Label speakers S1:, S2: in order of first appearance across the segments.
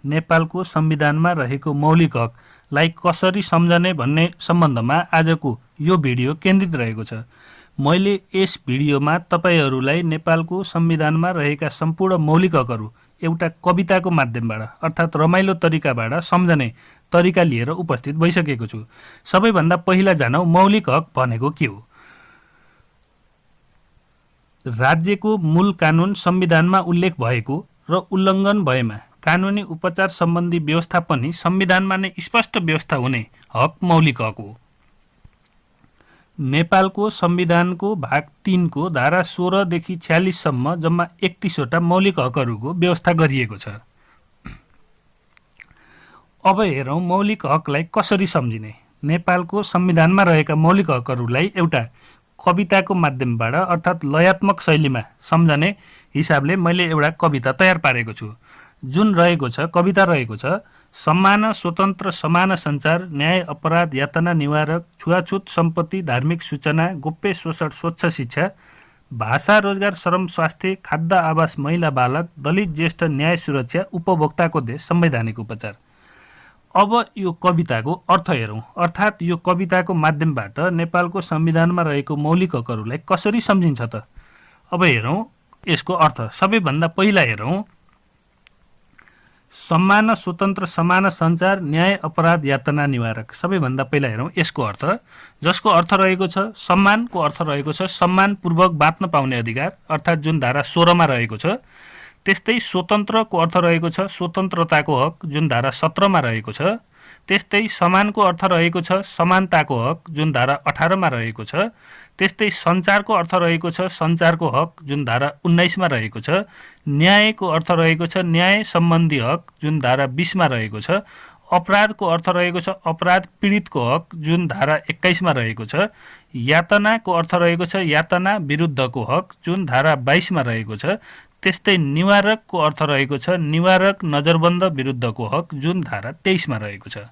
S1: नेपालको संविधानमा रहेको मौलिक हकलाई कसरी सम्झने भन्ने सम्बन्धमा आजको यो भिडियो केन्द्रित रहेको छ। मैले यस भिडियोमा तपाईहरूलाई नेपालको संविधानमा रहेका सम्पूर्ण मौलिक हकहरू एउटा कविताको माध्यमबाट अर्थात् रमाइलो तरिकाबाट सम्झने तरिका लिएर उपस्थित भइसकेको छु। सबैभन्दा पहिला जानौँ मौलिक हक भनेको के हो। राज्यको मूल कानुन संविधानमा उल्लेख भएको र उल्लङ्घन भएमा कानुनी उपचार सम्बन्धी व्यवस्था पनि संविधानमा नै स्पष्ट व्यवस्था हुने हक मौलिक हक हो। नेपालको संविधानको भाग 3 को धारा 16 देखि 46 सम्म जम्मा 31 वटा मौलिक हकहरूको व्यवस्था गरिएको छ। अब हेरौँ मौलिक हकलाई कसरी सम्झिने। नेपालको संविधानमा रहेका मौलिक हकहरूलाई एउटा कविताको माध्यमबाट अर्थात् लयात्मक शैलीमा सम्झने हिसाबले मैले एउटा कविता तयार पारेको छु। जुन रहेको छ कविता रहेको छ, सम्मान स्वतन्त्र समान सञ्चार न्याय अपराध यातना निवारक छुवाछुत सम्पत्ति धार्मिक सूचना गोप्य शोषण स्वच्छ शिक्षा भाषा रोजगार श्रम स्वास्थ्य खाद्य आवास महिला बालक दलित ज्येष्ठ न्याय सुरक्षा उपभोक्ताको देश संवैधानिक उपचार। अब यो कविताको अर्थ हेरौँ, अर्थात् यो कविताको माध्यमबाट नेपालको संविधानमा रहेको मौलिक हकहरूलाई कसरी सम्झिन्छ त। अब हेरौँ यसको अर्थ। सबैभन्दा पहिला हेरौँ सम्मान स्वतन्त्र समान सञ्चार न्याय अपराध यातना निवारक। सबैभन्दा पहिला हेरौँ यसको अर्थ, जसको अर्थ रहेको छ सम्मानको अर्थ रहेको छ सम्मानपूर्वक बाँच्न पाउने अधिकार अर्थात् जुन धारा 16 मा रहेको छ। त्यस्तै स्वतन्त्रको अर्थ रहेको छ स्वतन्त्रताको हक जुन धारा 17 मा रहेको छ। त्यस्तै समानको अर्थ रहेको छ समानताको हक जुन धारा 18 मा रहेको छ। त्यस्तै सञ्चारको अर्थ रहेको छ सञ्चारको हक जुन धारा 19 मा रहेको छ। न्यायको अर्थ रहेको छ न्याय सम्बन्धी हक जुन धारा 20 मा रहेको छ। अपराधको अर्थ रहेको छ अपराध पीडितको हक जुन धारा 21 मा रहेको छ। यातनाको अर्थ रहेको छ यातना विरुद्धको हक जुन धारा 22 मा रहेको छ। त्यस्तै निवारकको अर्थ रहेको छ निवारक नजरबन्द विरुद्धको हक जुन धारा 23 मा रहेको छ।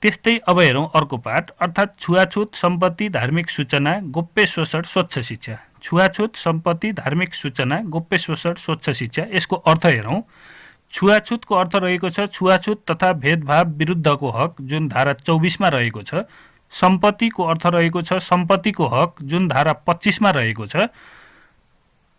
S1: त्यस्तै अब हेरौँ अर्को पाठ अर्थात् छुवाछुत सम्पत्ति धार्मिक सूचना गोप्य शोषण स्वच्छ शिक्षा। छुवाछुत सम्पत्ति धार्मिक सूचना गोप्य शोषण स्वच्छ शिक्षा यसको अर्थ हेरौँ। छुवाछुतको अर्थ रहेको छ छुवाछुत तथा भेदभाव विरुद्धको हक जुन धारा 24 मा रहेको छ। सम्पत्तिको अर्थ रहेको छ सम्पत्तिको हक जुन धारा 25 मा रहेको छ।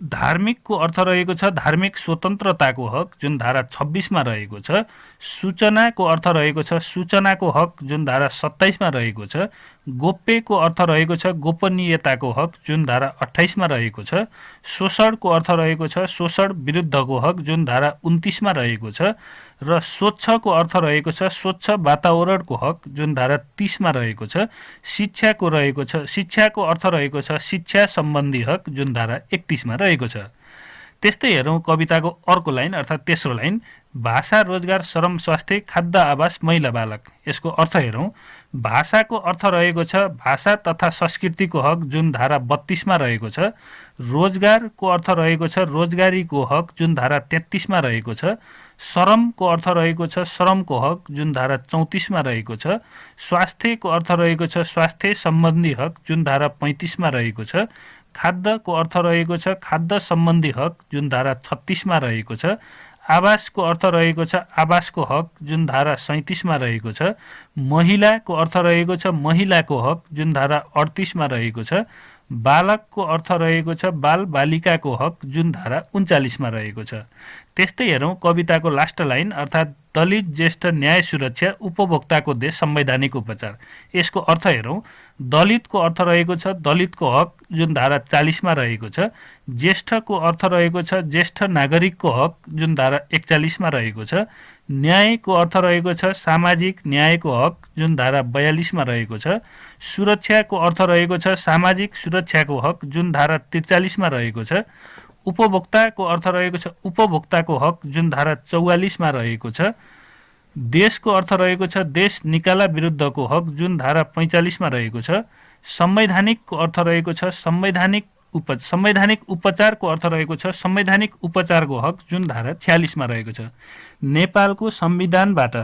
S1: धार्मिकको अर्थ रहेको छ धार्मिक स्वतन्त्रताको हक जुन धारा 26 मा रहेको छ। सूचनाको अर्थ रहेको छ सूचनाको हक जुन धारा 27 मा रहेको छ। गोप्यको अर्थ रहेको छ गोपनीयताको हक जुन धारा 28 मा रहेको छ। शोषणको अर्थ रहेको छ शोषण विरुद्धको हक जुन धारा 29 मा रहेको छ। र स्वच्छको अर्थ रहेको छ स्वच्छ वातावरणको हक जुन धारा 30 मा रहेको छ। शिक्षाको अर्थ रहेको छ शिक्षा सम्बन्धी हक जुन धारा 31 मा रहेको छ। त्यस्तै हेरौँ कविताको अर्को लाइन अर्थात् तेस्रो लाइन भाषा रोजगार श्रम स्वास्थ्य खाद्य आवास महिला बालक। यसको अर्थ हेरौँ। भाषाको अर्थ रहेको छ भाषा तथा संस्कृतिको हक जुन धारा 32 मा रहेको छ। रोजगारको अर्थ रहेको छ रोजगारीको हक जुन धारा 33 मा रहेको छ। श्रमको अर्थ रहेको छ श्रमको हक जुन धारा 34 मा रहेको छ। स्वास्थ्यको अर्थ रहेको छ स्वास्थ्य सम्बन्धी हक जुन धारा 35 मा रहेको छ। खाद्यको अर्थ रहेको छ खाद्य सम्बन्धी हक जुन धारा 36 मा रहेको छ। आवासको अर्थ रहेको छ आवासको हक जुन धारा 37 मा रहेको छ। महिलाको अर्थ रहेको छ महिलाको हक जुन धारा 38 मा रहेको छ। बालकको अर्थ रहेको छ बाल बालिकाको हक जुन धारा 39 मा रहेको छ। त्यस्तै हेरौँ कविताको लास्ट लाइन अर्थात् दलित ज्येष्ठ न्याय सुरक्षा उपभोक्ताको देश संवैधानिक उपचार। यसको अर्थ हेरौँ। दलितको अर्थ रहेको छ दलितको हक जुन धारा 40 मा रहेको छ। ज्येष्ठको अर्थ रहेको छ ज्येष्ठ नागरिकको हक जुन धारा 41 मा रहेको छ। न्यायको अर्थ रहेको छ सामाजिक न्यायको हक जुन धारा 42 मा रहेको छ। सुरक्षाको अर्थ रहेको छ सामाजिक सुरक्षाको हक जुन धारा 43 मा रहेको छ। उपभोक्ताको अर्थ रहेको छ उपभोक्ताको हक जुन धारा 44 मा रहेको छ। देशको अर्थ रहेको छ देश निकाला विरुद्धको हक जुन धारा 45 मा रहेको छ। संवैधानिकको अर्थ रहेको छ संवैधानिक उपचारको अर्थ रहेको छ संवैधानिक उपचारको हक जुन धारा 46 मा रहेको छ। नेपालको संविधानबाट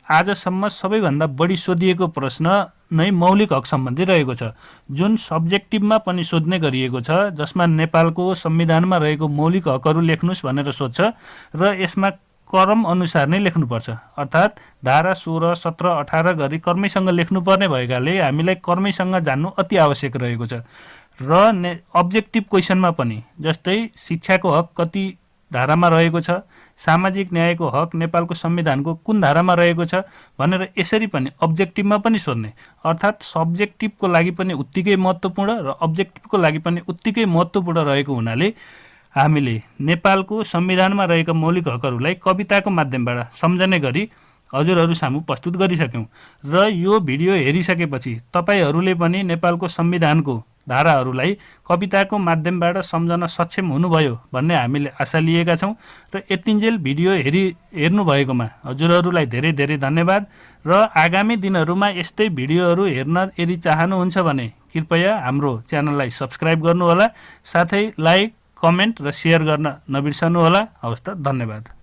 S1: आजसम्म सबैभन्दा बढी सोधिएको प्रश्न नै मौलिक हक सम्बन्धी रहेको छ, जुन सब्जेक्टिभमा पनि सोध्ने गरिएको छ, जसमा नेपालको संविधानमा रहेको मौलिक हकहरू लेख्नुस् भनेर सोध्छ र यसमा क्रम अनुसार नै लेख्नुपर्छ। अर्थात् धारा 16, 17, 18 गरी कर्मैसँग लेख्नुपर्ने भएकाले हामीलाई कर्मैसँग जान्नु अति आवश्यक रहेको छ। र अब्जेक्टिभ क्वेसनमा पनि जस्तै शिक्षाको हक कति धारामा रहेको छ, सामाजिक न्यायको हक नेपालको संविधानको कुन धारामा रहेको छ भनेर यसरी पनि अब्जेक्टिभमा पनि सोध्ने। अर्थात् सब्जेक्टिभको लागि पनि उत्तिकै महत्त्वपूर्ण र अब्जेक्टिभको लागि पनि उत्तिकै महत्त्वपूर्ण रहेको हुनाले हामीले नेपालको संविधानमा रहेका मौलिक हकहरूलाई कविताको माध्यमबाट सम्झने गरी हजुरहरू सामु प्रस्तुत गरिसक्यौँ। र यो भिडियो हेरिसकेपछि तपाईहरूले पनि नेपालको संविधानको धाराहरूलाई कविताको माध्यमबाट सम्झन सक्षम हुनुभयो भन्ने हामीले आशा लिएका छौँ। र यतिन्जेल भिडियो हेर्नुभएकोमा हजुरहरूलाई धेरै धेरै धन्यवाद। र आगामी दिनहरूमा यस्तै भिडियोहरू हेर्न यदि चाहनुहुन्छ भने कृपया हाम्रो च्यानललाई सब्स्क्राइब गर्नुहोला, साथै लाइक, कमेन्ट र सेयर गर्न नबिर्सनुहोला। हवस् त, धन्यवाद।